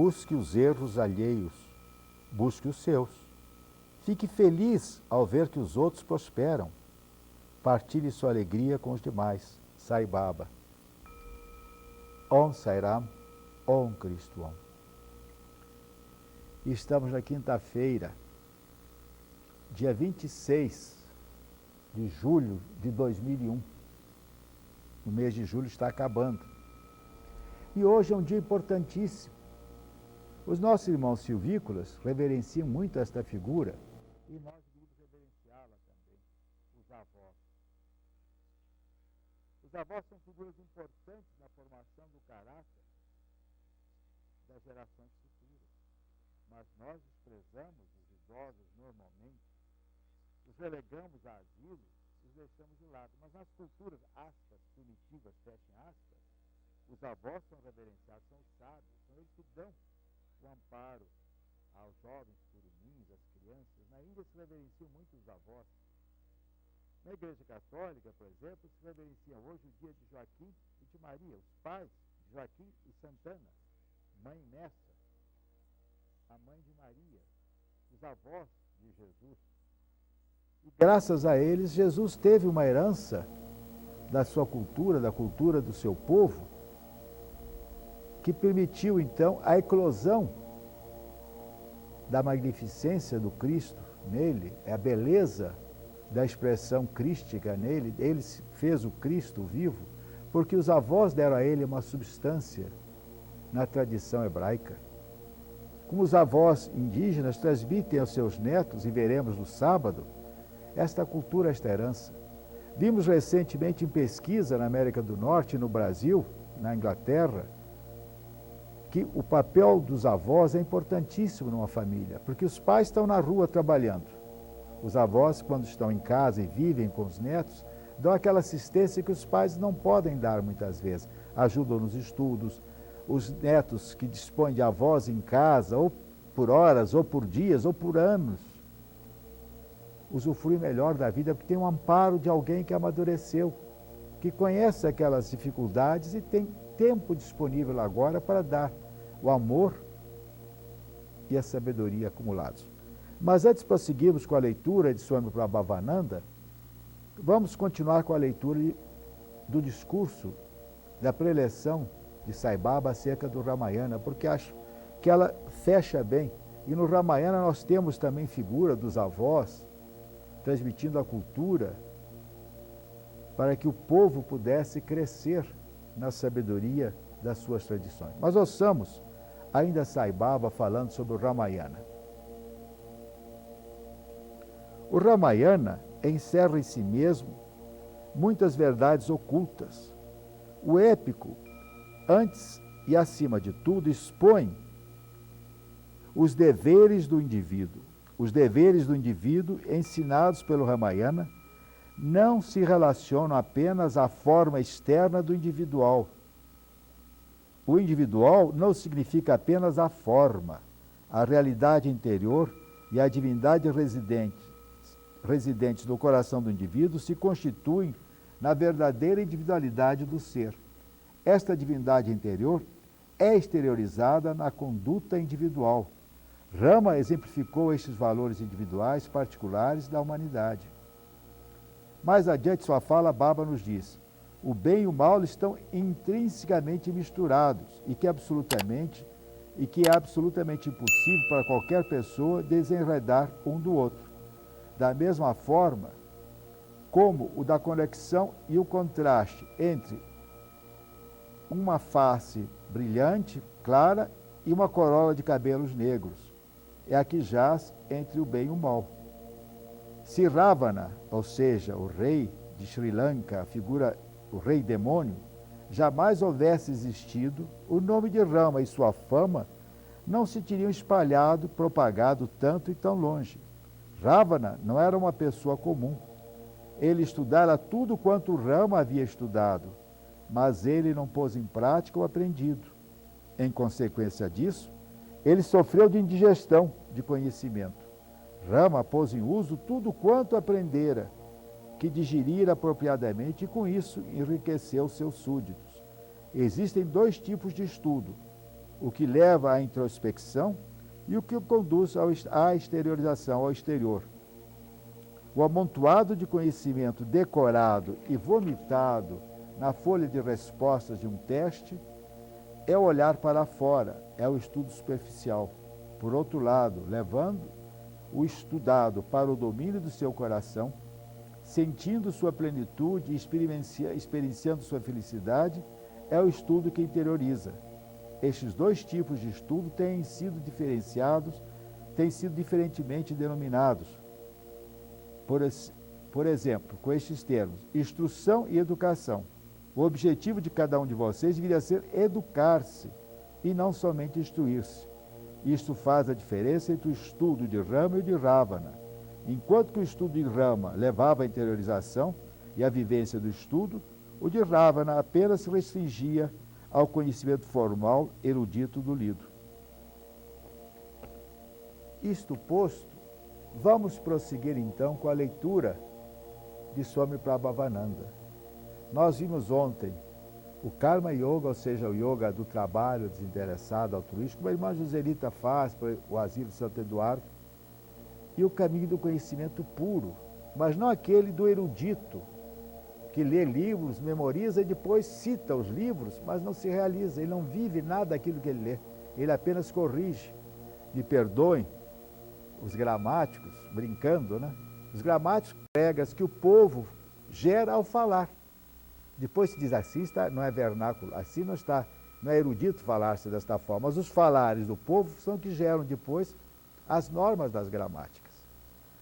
busque os erros alheios, busque os seus. Fique feliz ao ver que os outros prosperam. Partilhe sua alegria com os demais. Sai Baba. Om Sai Ram, Om Cristo Om. Estamos na quinta-feira, dia 26 de julho de 2001. O mês de julho está acabando. E hoje é um dia importantíssimo. Os nossos irmãos silvícolas reverenciam muito esta figura e nós devemos reverenciá-la também, os avós. Os avós são figuras importantes na formação do caráter das gerações futuras, mas nós desprezamos os idosos normalmente, os relegamos a asilo, os deixamos de lado. Mas nas culturas, aspas, primitivas, fechem aspas, os avós são reverenciados, são os sábios, são eles que dão o amparo aos jovens curumins, às crianças. Na Índia se reverenciam muito os avós. Na Igreja Católica, por exemplo, se reverenciam hoje o dia de Joaquim e de Maria, os pais de Joaquim e Santana, mãe Nessa, a mãe de Maria, os avós de Jesus. E graças a eles, Jesus teve uma herança da sua cultura, da cultura do seu povo, que permitiu, então, a eclosão da magnificência do Cristo nele, a beleza da expressão crística nele. Ele fez o Cristo vivo, porque os avós deram a ele uma substância na tradição hebraica. Como os avós indígenas transmitem aos seus netos, e veremos no sábado, esta cultura, esta herança. Vimos recentemente em pesquisa na América do Norte, no Brasil, na Inglaterra, que o papel dos avós é importantíssimo numa família, porque os pais estão na rua trabalhando. Os avós, quando estão em casa e vivem com os netos, dão aquela assistência que os pais não podem dar muitas vezes. Ajudam nos estudos. Os netos que dispõem de avós em casa, ou por horas, ou por dias, ou por anos, usufruem melhor da vida, porque tem um amparo de alguém que amadureceu, que conhece aquelas dificuldades e tem tempo disponível agora para dar o amor e a sabedoria acumulados. Mas antes de prosseguirmos com a leitura de Swami Prabhavananda, vamos continuar com a leitura do discurso da preleção de Sai Baba acerca do Ramayana, porque acho que ela fecha bem. E no Ramayana nós temos também figura dos avós, transmitindo a cultura para que o povo pudesse crescer na sabedoria das suas tradições. Mas ouçamos ainda Sai Baba falando sobre o Ramayana. O Ramayana encerra em si mesmo muitas verdades ocultas. O épico, antes e acima de tudo, expõe os deveres do indivíduo. Os deveres do indivíduo ensinados pelo Ramayana não se relacionam apenas à forma externa do individual. O individual não significa apenas a forma, a realidade interior e a divindade residentes no coração do indivíduo se constituem na verdadeira individualidade do ser. Esta divindade interior é exteriorizada na conduta individual. Rama exemplificou estes valores individuais particulares da humanidade. Mais adiante sua fala, Baba nos diz: o bem e o mal estão intrinsecamente misturados e que é absolutamente impossível para qualquer pessoa desenredar um do outro. Da mesma forma como o da conexão e o contraste entre uma face brilhante, clara, e uma corola de cabelos negros. É a que jaz entre o bem e o mal. Se Ravana, ou seja, o rei de Sri Lanka, a figura, o rei demônio, jamais houvesse existido, o nome de Rama e sua fama não se teriam espalhado, propagado tanto e tão longe. Ravana não era uma pessoa comum. Ele estudara tudo quanto Rama havia estudado, mas ele não pôs em prática o aprendido. Em consequência disso, ele sofreu de indigestão de conhecimento. Rama pôs em uso tudo quanto aprendera, que digerira apropriadamente e com isso enriqueceu seus súditos. Existem dois tipos de estudo: o que leva à introspecção e o que conduz à exteriorização, ao exterior. O amontoado de conhecimento decorado e vomitado na folha de respostas de um teste é o olhar para fora, é o estudo superficial. Por outro lado, levando o estudado para o domínio do seu coração, sentindo sua plenitude e experienciando sua felicidade, é o estudo que interioriza. Estes dois tipos de estudo têm sido diferenciados, têm sido diferentemente denominados. Por exemplo, com estes termos, instrução e educação. O objetivo de cada um de vocês deveria ser educar-se e não somente instruir-se. Isto faz a diferença entre o estudo de Rama e o de Ravana. Enquanto que o estudo de Rama levava à interiorização e à vivência do estudo, o de Ravana apenas se restringia ao conhecimento formal, erudito do lido. Isto posto, vamos prosseguir então com a leitura de Swami Prabhavananda. Nós vimos ontem o Karma Yoga, ou seja, o yoga do trabalho desinteressado, altruístico, como a irmã Joselita faz para o Asilo de Santo Eduardo, e o caminho do conhecimento puro, mas não aquele do erudito, que lê livros, memoriza e depois cita os livros, mas não se realiza, ele não vive nada daquilo que ele lê, ele apenas corrige. Me perdoem os gramáticos, brincando, né? Os gramáticos pregas que o povo gera ao falar. Depois se diz assim, não é vernáculo, assim não está, não é erudito falar-se desta forma, mas os falares do povo são que geram depois as normas das gramáticas.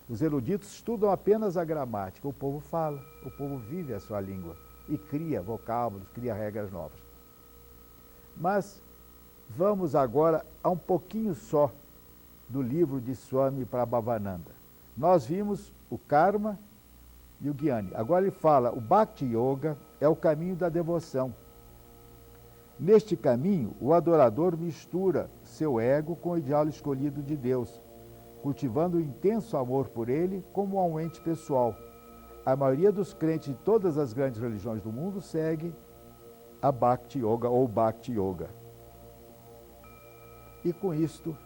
Os eruditos estudam apenas a gramática, o povo fala, o povo vive a sua língua e cria vocábulos, cria regras novas. Mas vamos agora a um pouquinho só do livro de Swami Prabhavananda. Nós vimos o Karma e o Gyani. Agora ele fala, o Bhakti Yoga é o caminho da devoção. Neste caminho, o adorador mistura seu ego com o ideal escolhido de Deus, cultivando um intenso amor por ele como a um ente pessoal. A maioria dos crentes de todas as grandes religiões do mundo segue a Bhakti Yoga ou Bhakti Yoga. E com isto,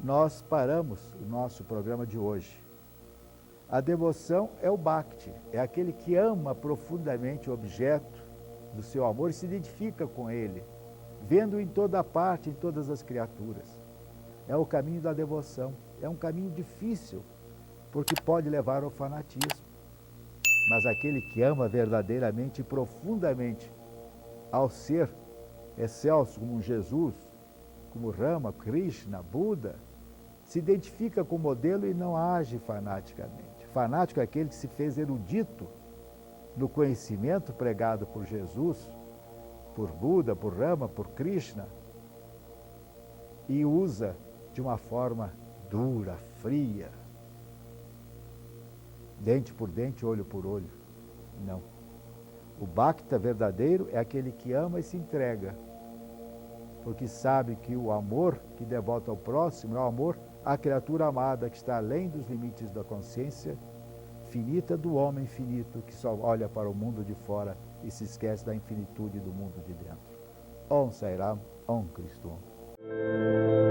nós paramos o nosso programa de hoje. A devoção é o Bhakti, é aquele que ama profundamente o objeto do seu amor e se identifica com ele, vendo-o em toda parte, em todas as criaturas. É o caminho da devoção, é um caminho difícil, porque pode levar ao fanatismo. Mas aquele que ama verdadeiramente e profundamente ao ser excelso como Jesus, como Rama, Krishna, Buda, se identifica com o modelo e não age fanaticamente. Fanático é aquele que se fez erudito no conhecimento pregado por Jesus, por Buda, por Rama, por Krishna, e usa de uma forma dura, fria, dente por dente, olho por olho. Não. O Bhakta verdadeiro é aquele que ama e se entrega, porque sabe que o amor que devota ao próximo é o amor à criatura amada, que está além dos limites da consciência finita do homem finito, que só olha para o mundo de fora e se esquece da infinitude do mundo de dentro. Om Sai Ram, Om Cristo Om.